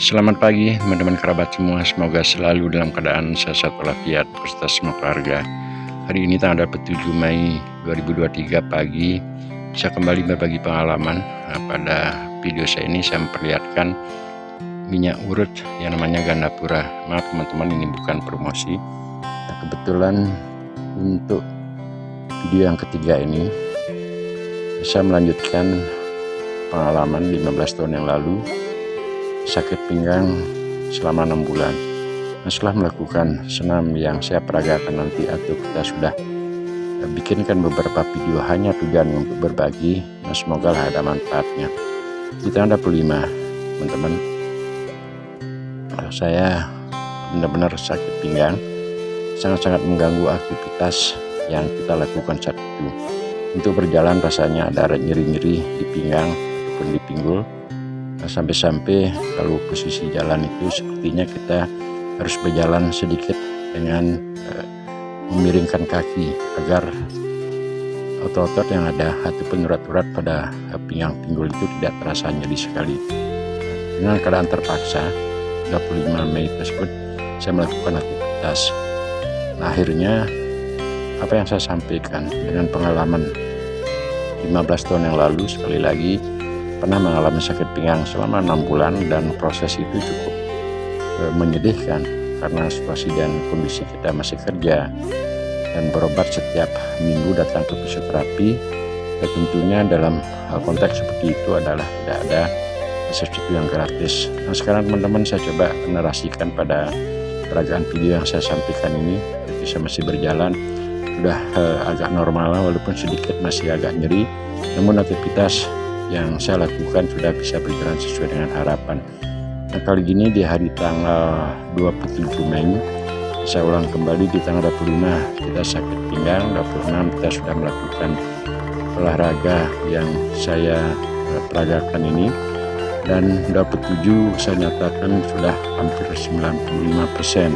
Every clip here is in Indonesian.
Selamat pagi teman-teman kerabat semua, semoga selalu dalam keadaan sehat walafiat beserta semua keluarga. Hari ini tanggal 7 Mei 2023 pagi, saya kembali berbagi pengalaman. Pada video saya ini saya memperlihatkan minyak urut yang namanya Gandapura. Maaf teman-teman, ini bukan promosi. Kebetulan untuk video yang ketiga ini saya melanjutkan pengalaman 15 tahun yang lalu sakit pinggang selama 6 bulan. Setelah melakukan senam yang saya peragakan nanti, atau kita sudah bikinkan beberapa video hanya tujuan untuk berbagi, semoga ada manfaatnya. Di tanggal 25 teman-teman, saya benar-benar sakit pinggang, sangat-sangat mengganggu aktivitas yang kita lakukan saat itu. Untuk berjalan rasanya ada nyeri-nyeri di pinggang ataupun di pinggul. Sampai-sampai kalau posisi jalan itu sepertinya kita harus berjalan sedikit dengan memiringkan kaki agar otot-otot yang ada ataupun urat-urat pada pinggang pinggul itu tidak terasa nyeri sekali. Dengan keadaan terpaksa 25 Mei tersebut saya melakukan aktivitas. Nah, akhirnya apa yang saya sampaikan dengan pengalaman 15 tahun yang lalu, sekali lagi pernah mengalami sakit pinggang selama 6 bulan, dan proses itu cukup menyedihkan karena situasi dan kondisi kita masih kerja dan berobat setiap minggu datang ke fisioterapi. Tentunya dalam konteks seperti itu adalah tidak ada sesuatu yang gratis. Nah, sekarang teman-teman saya coba narasikan pada peragaan video yang saya sampaikan ini. Jadi saya masih berjalan, sudah agak normal walaupun sedikit masih agak nyeri, namun aktivitas yang saya lakukan sudah bisa berjalan sesuai dengan harapan. Nah, kali ini di hari tanggal 27 Mei saya ulang kembali. Di tanggal 25 kita sakit pinggang, 26 kita sudah melakukan olahraga yang saya peragakan ini, dan 27 saya nyatakan sudah hampir 95%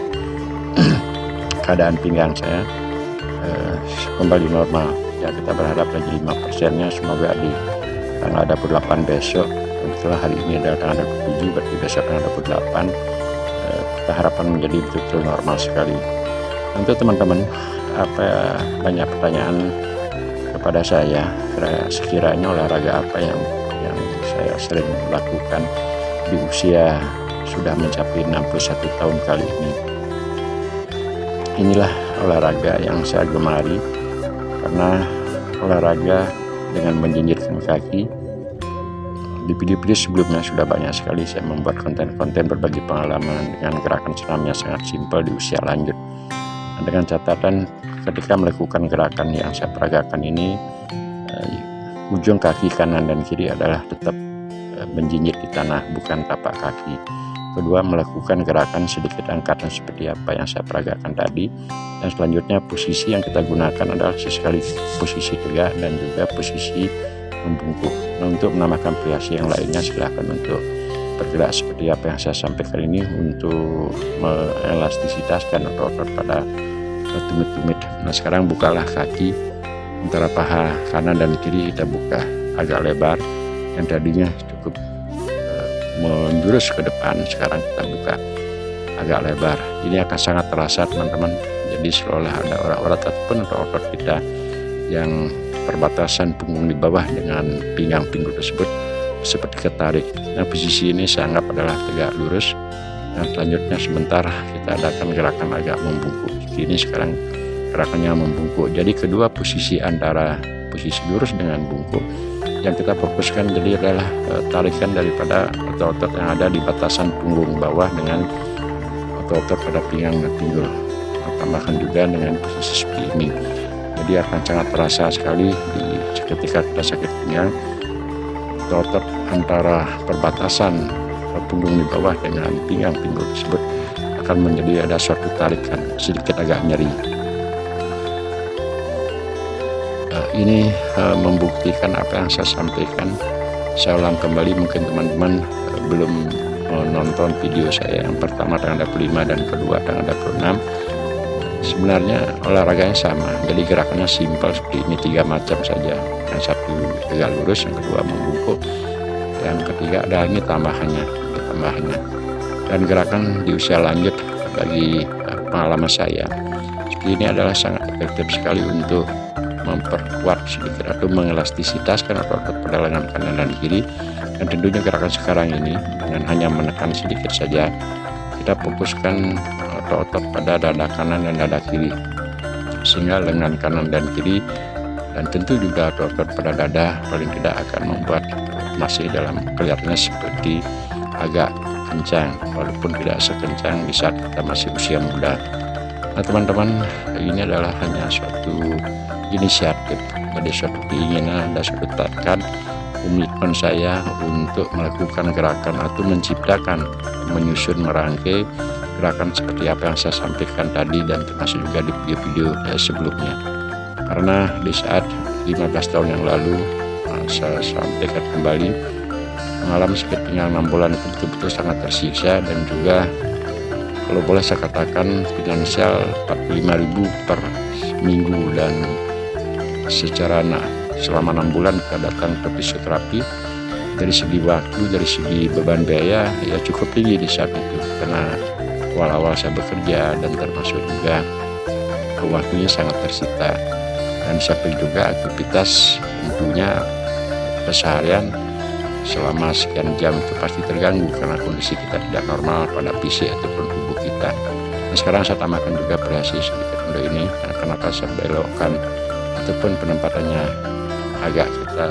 keadaan pinggang saya kembali normal. Ya, kita berharap lagi 5%-nya semoga di tanggal 28 besok. Kebetulan hari ini adalah tanggal 27, berarti besok tanggal 28 kita harapkan menjadi betul-betul normal sekali. Untuk teman-teman banyak pertanyaan kepada saya, sekiranya olahraga apa yang saya sering lakukan di usia sudah mencapai 61 tahun kali ini. Inilah olahraga yang saya gemari, karena olahraga dengan menjinjitkan kaki. Di video-video sebelumnya sudah banyak sekali saya membuat konten-konten berbagi pengalaman dengan gerakan senam yang sangat simpel di usia lanjut. Dengan catatan, ketika melakukan gerakan yang saya peragakan ini, ujung kaki kanan dan kiri adalah tetap menjinjit di tanah, bukan tapak kaki. Kedua, melakukan gerakan sedikit angkatan seperti apa yang saya peragakan tadi. Dan selanjutnya posisi yang kita gunakan adalah sesekali posisi tegak dan juga posisi membungkuk. Nah, untuk menambahkan variasi yang lainnya silahkan untuk bergerak seperti apa yang saya sampaikan ini, untuk melastisitaskan otot pada tumit-tumit. Nah, sekarang bukalah kaki antara paha kanan dan kiri, kita buka agak lebar. Yang tadinya cukup menjurus ke depan, sekarang kita buka agak lebar. Ini akan sangat terasa teman-teman. Jadi seolah ada urat-urat ataupun otot kita yang perbatasan punggung di bawah dengan pinggang pinggul tersebut seperti ketarik. Nah, posisi ini saya anggap adalah tegak lurus. Dan selanjutnya sebentar kita adakan gerakan agak membungkuk. Ini sekarang gerakannya membungkuk. Jadi kedua posisi antara posisi lurus dengan bungkuk yang kita fokuskan jadi adalah tarikan daripada otot-otot yang ada di batasan punggung bawah dengan otot-otot pada pinggang dan pinggul. Tambahkan juga dengan posisi seperti ini. Jadi akan sangat terasa sekali ketika kita sakit pinggang, otot antara perbatasan punggung di bawah dengan pinggang pinggul tersebut akan menjadi ada suatu tarikan sedikit agak nyeri. Ini membuktikan apa yang saya sampaikan. Saya ulang kembali, mungkin teman-teman belum menonton video saya yang pertama tanggal 25 dan kedua tanggal 26. Sebenarnya olahraganya sama, jadi gerakannya simpel seperti ini, 3 macam saja. Yang satu tegak lurus, yang kedua membungkuk, yang ketiga ada ini tambahannya. dan gerakan di usia lanjut. Bagi pengalaman saya, ini adalah sangat efektif sekali untuk memperkuat sedikit atau mengelastisitaskan otot pada lengan kanan dan kiri. Dan tentunya gerakan sekarang ini dengan hanya menekan sedikit saja, kita fokuskan otot pada dada kanan dan dada kiri, sehingga lengan kanan dan kiri dan tentu juga otot pada dada paling tidak akan membuat masih dalam kelihatannya seperti agak kencang, walaupun tidak sekencang di saat kita masih usia muda. Nah teman-teman, ini adalah hanya suatu inisiatif, jadi suatu keinginan dan suatu tekad, komitmen saya untuk melakukan gerakan atau menciptakan, menyusun, merangkai gerakan seperti apa yang saya sampaikan tadi, dan termasuk juga di video-video sebelumnya. Karena di saat 15 tahun yang lalu saya sampaikan kembali, mengalami sakit pinggang 6 bulan itu betul-betul sangat tersiksa, dan juga kalau boleh saya katakan finansial 45.000 per minggu, dan secara selama 6 bulan kita datang ke fisioterapi. Dari segi waktu, dari segi beban biaya ya cukup tinggi di saat itu, karena awal-awal saya bekerja dan termasuk juga waktunya sangat tersita, dan sampai juga aktivitas tentunya keseharian selama sekian jam itu pasti terganggu karena kondisi kita tidak normal pada fisik ataupun tubuh kita. Nah, sekarang saya tambahkan juga variasi sedikit untuk ini, kenapa saya belokkan ataupun penempatannya agak kita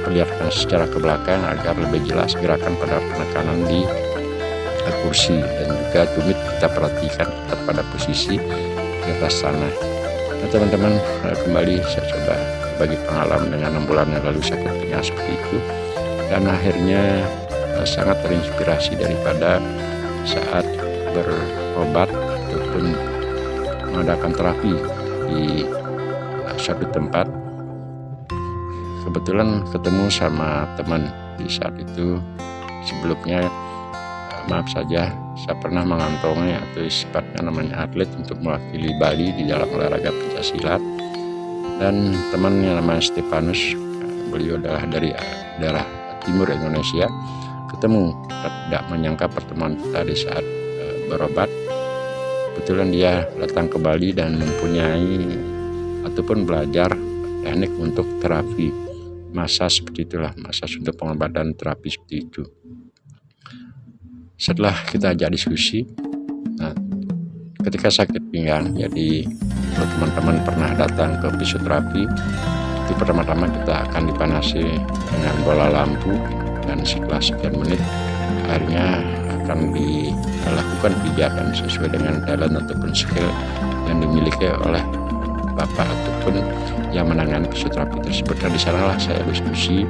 perlihatkan secara ke belakang agar lebih jelas gerakan pada penekanan di kursi, dan juga tumit kita perhatikan tetap pada posisi di atas sana. Nah teman-teman, kembali saya coba bagi pengalaman dengan 6 bulan yang lalu sakit pinggang seperti itu, dan akhirnya sangat terinspirasi daripada saat berobat ataupun mengadakan terapi di suatu tempat. Kebetulan ketemu sama teman di saat itu. Sebelumnya maaf saja, saya pernah mengantongi atau sifatnya namanya atlet untuk mewakili Bali di dalam olahraga pencaksilat, dan teman yang namanya Stefanus, beliau adalah dari daerah timur Indonesia. Ketemu, tidak menyangka pertemuan kita di saat berobat. Kebetulan dia datang ke Bali dan mempunyai ataupun belajar teknik untuk terapi massage, seperti itulah, massage untuk pengobatan terapi seperti itu. Setelah kita ajak diskusi, nah, ketika sakit pinggang, jadi kalau teman-teman pernah datang ke fisioterapi, itu pertama-tama kita akan dipanasi dengan bola lampu, dan setelah sekian menit akhirnya akan dilakukan pijatan sesuai dengan talent ataupun skill yang dimiliki oleh bapak ataupun yang menangani fisioterapi tersebut. Dan di sanalah saya diskusi,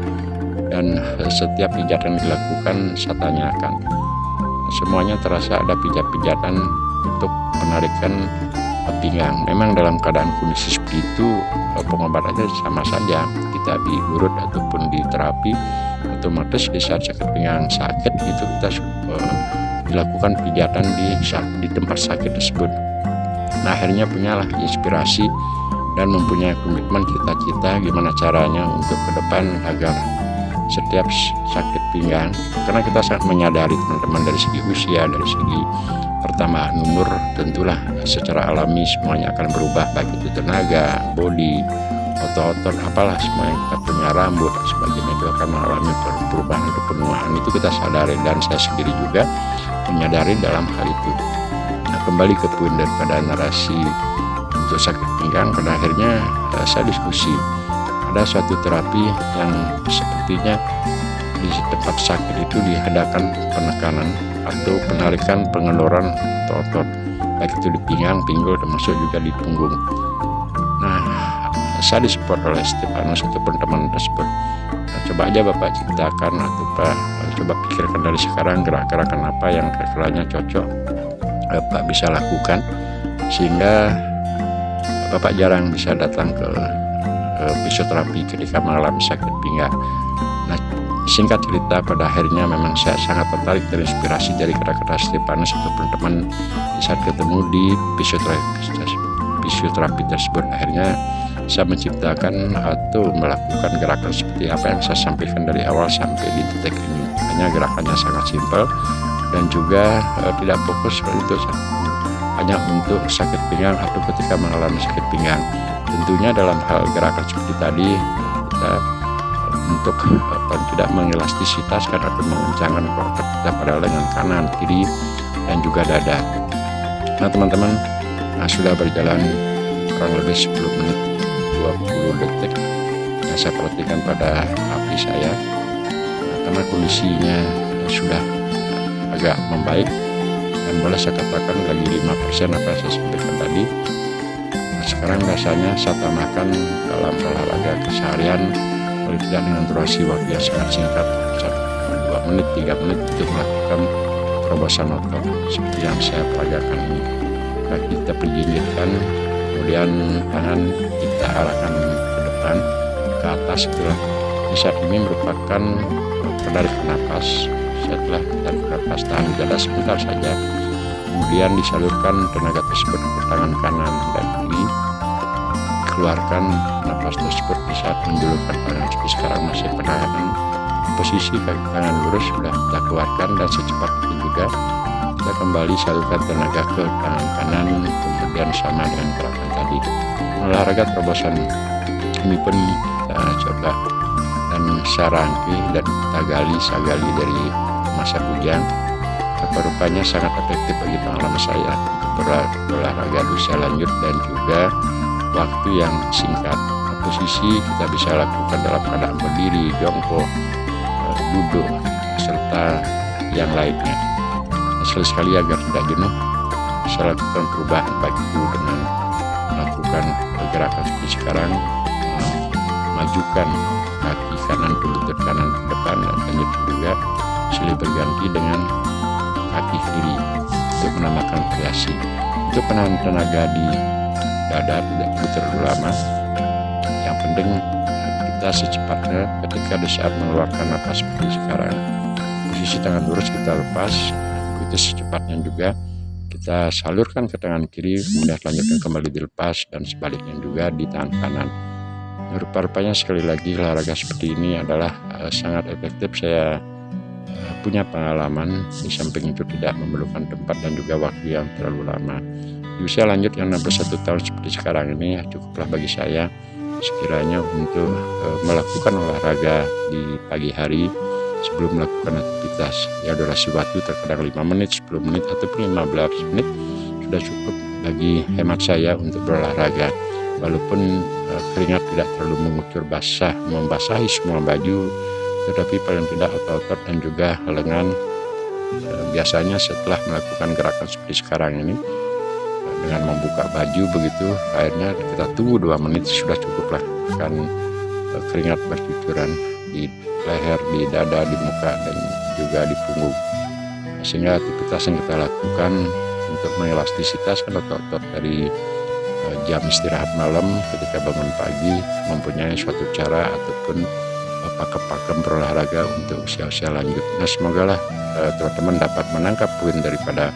dan setiap pijatan dilakukan saya tanyakan, semuanya terasa ada pijat-pijatan untuk menarikan pinggang. Memang dalam keadaan kondisi seperti itu pengobatannya sama saja, kita diurut ataupun di terapi, otomatis di saat sakit pinggang sakit itu kita dilakukan pijatan di tempat sakit tersebut. Nah akhirnya punyalah inspirasi dan mempunyai komitmen cita-cita gimana caranya untuk ke depan agar setiap sakit pinggang, karena kita sangat menyadari teman-teman dari segi usia, dari segi pertambahan umur, tentulah secara alami semuanya akan berubah, baik itu tenaga, body, otot-otot, apalah semua yang kita punya, rambut dan sebagainya itu akan mengalami perubahan atau penuaan. Itu kita sadari, dan saya sendiri juga menyadari dalam hal itu. Nah, kembali ke poin daripada narasi untuk sakit pinggang, pada akhirnya saya diskusi ada suatu terapi yang sepertinya di tempat sakit itu diadakan penekanan atau penarikan pengendoran otot, baik itu di pinggang, pinggul, termasuk juga di punggung. Nah, saya disupport oleh Stefanus ataupun teman tersebut. Nah, coba aja Bapak ciptakan atau coba pikirkan dari sekarang gerak-gerakan apa yang kira-kiranya cocok Bapak bisa lakukan, sehingga Bapak jarang bisa datang ke fisioterapi ketika mengalami sakit pinggang. Nah, singkat cerita, pada akhirnya memang saya sangat tertarik terinspirasi dari kata-kata Stefanus ataupun teman di saat ketemu di fisioterapi tersebut. Akhirnya saya menciptakan atau melakukan gerakan seperti apa yang saya sampaikan dari awal sampai di titik ini. Hanya gerakannya sangat simpel, dan juga tidak fokus hanya untuk sakit pinggang atau ketika mengalami sakit pinggang. Tentunya dalam hal gerakan seperti tadi kita untuk paling tidak mengelastisitaskan atau mengencangkan otot kita pada lengan kanan, kiri, dan juga dada. Nah teman-teman, sudah berjalan kurang lebih 10 menit 20 detik. Nah, saya perhatikan pada api saya, karena kondisinya sudah agak membaik, dan boleh saya katakan lagi 5% apa yang saya sampaikan tadi. Nah, sekarang rasanya saya tambahkan dalam olahraga keseharian, paling tidak dengan durasi waktu yang sangat singkat, 2 menit, 3 menit untuk melakukan terobosan otot seperti yang saya peragakan ini. Kaki kita pinggirkan, kemudian tangan kita arahkan ke depan, ke atas itulah. Di saat ini merupakan penarik napas. Setelah tarik napas, tahan di dada sebentar saja, kemudian disalurkan tenaga tersebut ke tangan kanan dan kiri. Keluarkan napas tersebut di saat menjulurkan tangan. Seperti sekarang masih penahan posisi kaki tangan lurus, sudah kita keluarkan, dan secepat itu juga kita kembali salurkan tenaga ke tangan kanan, kemudian sama dengan gerakan tadi. Olahraga terobosan ini pun kita coba dan saya rangkai dan kita gali dari masa bujang. Rupanya sangat efektif bagi pengalaman saya untuk berolahraga di usia lanjut dan juga waktu yang singkat. Posisi kita bisa lakukan dalam keadaan berdiri, jongkok, duduk, serta yang lainnya. Sekali-sekali agar tidak jenuh, saya lakukan perubahan baik itu dengan melakukan gerakan seperti sekarang, majukan kaki kanan ke lutut kanan ke depan, dan lanjutkan juga silih berganti dengan kaki kiri untuk menambahkan variasi. Untuk menahan tenaga di dada tidak perlu terlalu lama. Yang penting kita secepatnya ketika di saat mengeluarkan napas seperti sekarang, posisi tangan lurus kita lepas, begitu secepatnya juga kita salurkan ke tangan kiri, kemudian lanjutkan kembali dilepas, dan sebaliknya juga di tangan kanan. Rupa-rupanya sekali lagi olahraga seperti ini adalah sangat efektif. Saya punya pengalaman, di samping itu tidak memerlukan tempat dan juga waktu yang terlalu lama. Di usia lanjut yang 61 tahun seperti sekarang ini, cukuplah bagi saya sekiranya untuk melakukan olahraga di pagi hari sebelum melakukan aktivitas. Ya, durasi waktu terkadang 5 menit, 10 menit, ataupun 15 menit sudah cukup bagi hemat saya untuk berolahraga. Walaupun keringat tidak terlalu mengucur basah, membasahi semua baju, tetapi paling tidak otot-otot dan juga lengan biasanya setelah melakukan gerakan seperti sekarang ini, dengan membuka baju begitu, akhirnya kita tunggu 2 menit sudah cukup lah, kan keringat bercucuran di leher, di dada, di muka, dan juga di punggung. Sehingga aktivitas yang kita lakukan untuk mengelastisitaskan otot-otot dari jam istirahat malam ketika bangun pagi mempunyai suatu cara ataupun pakem-pakem berolahraga untuk usia-usia lanjut. Nah, semoga lah teman-teman dapat menangkap poin daripada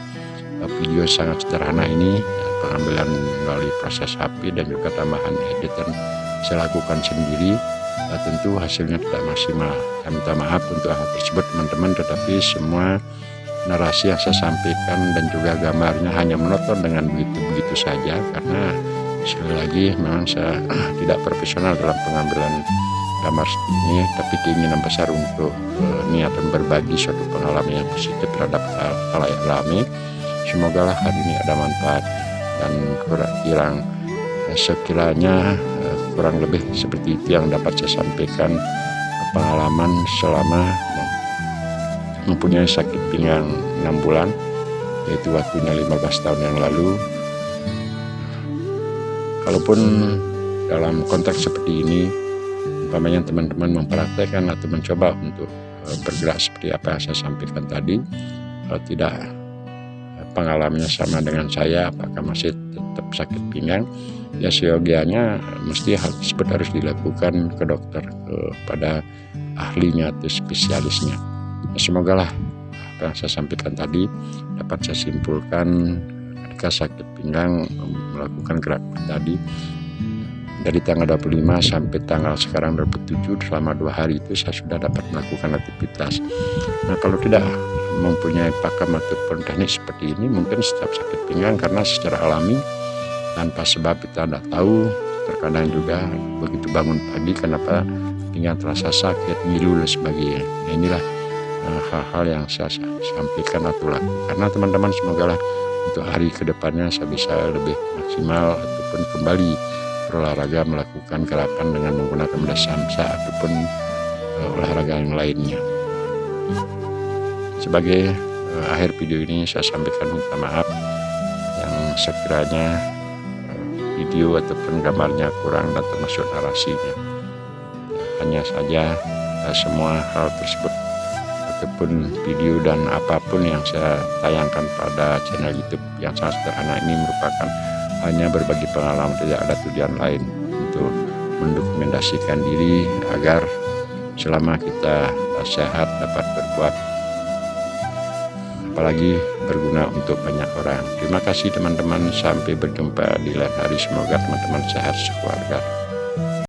video sangat sederhana ini. Pengambilan melalui proses HP dan juga tambahan editan saya lakukan sendiri. Tentu hasilnya tidak maksimal. Saya minta maaf untuk hal tersebut teman-teman, tetapi semua narasi yang saya sampaikan dan juga gambarnya hanya menonton dengan begitu-begitu saja, karena sekali lagi memang saya tidak profesional dalam pengambilan gambar seperti ini, tapi keinginan besar untuk niatan berbagi suatu pengalaman yang positif terhadap halayak ramai. Semoga lah hari ini ada manfaat, dan sekiranya kurang lebih seperti itu yang dapat saya sampaikan pengalaman selama mempunyai sakit pinggang 6 bulan, yaitu waktunya 15 tahun yang lalu. Kalaupun dalam konteks seperti ini, umpamanya teman-teman mempraktekkan atau mencoba untuk bergerak seperti apa yang saya sampaikan tadi, kalau tidak pengalamannya sama dengan saya, apakah masih tetap sakit pinggang, ya seyogianya mesti hal tersebut harus dilakukan ke dokter, kepada ahlinya atau spesialisnya. Nah, semoga lah apa yang saya sampaikan tadi dapat saya simpulkan ketika sakit pinggang melakukan gerakan tadi dari tanggal 25 sampai tanggal sekarang 27, selama 2 hari itu saya sudah dapat melakukan aktivitas. Nah, kalau tidak mempunyai pakem ataupun teknik seperti ini, mungkin setiap sakit pinggang karena secara alami tanpa sebab kita tidak tahu. Terkadang juga begitu bangun pagi kenapa pinggang terasa sakit, ngilu dan sebagainya. Nah, inilah hal-hal yang saya sampaikan atau lakukan. Karena teman-teman semoga lah untuk hari kedepannya saya bisa lebih maksimal ataupun kembali berolahraga, melakukan gerakan dengan menggunakan benda samsa ataupun olahraga yang lainnya. Sebagai akhir video ini saya sampaikan minta maaf yang sekiranya video ataupun gambarnya kurang dan termasuk narasinya. Hanya saja semua hal tersebut ataupun video dan apapun yang saya tayangkan pada channel YouTube yang sangat sederhana ini merupakan hanya berbagi pengalaman, tidak ada tujuan lain untuk mendokumentasikan diri agar selama kita sehat dapat berbuat, apalagi berguna untuk banyak orang. Terima kasih teman-teman, sampai berjumpa di lain hari. Semoga teman-teman sehat sekeluarga.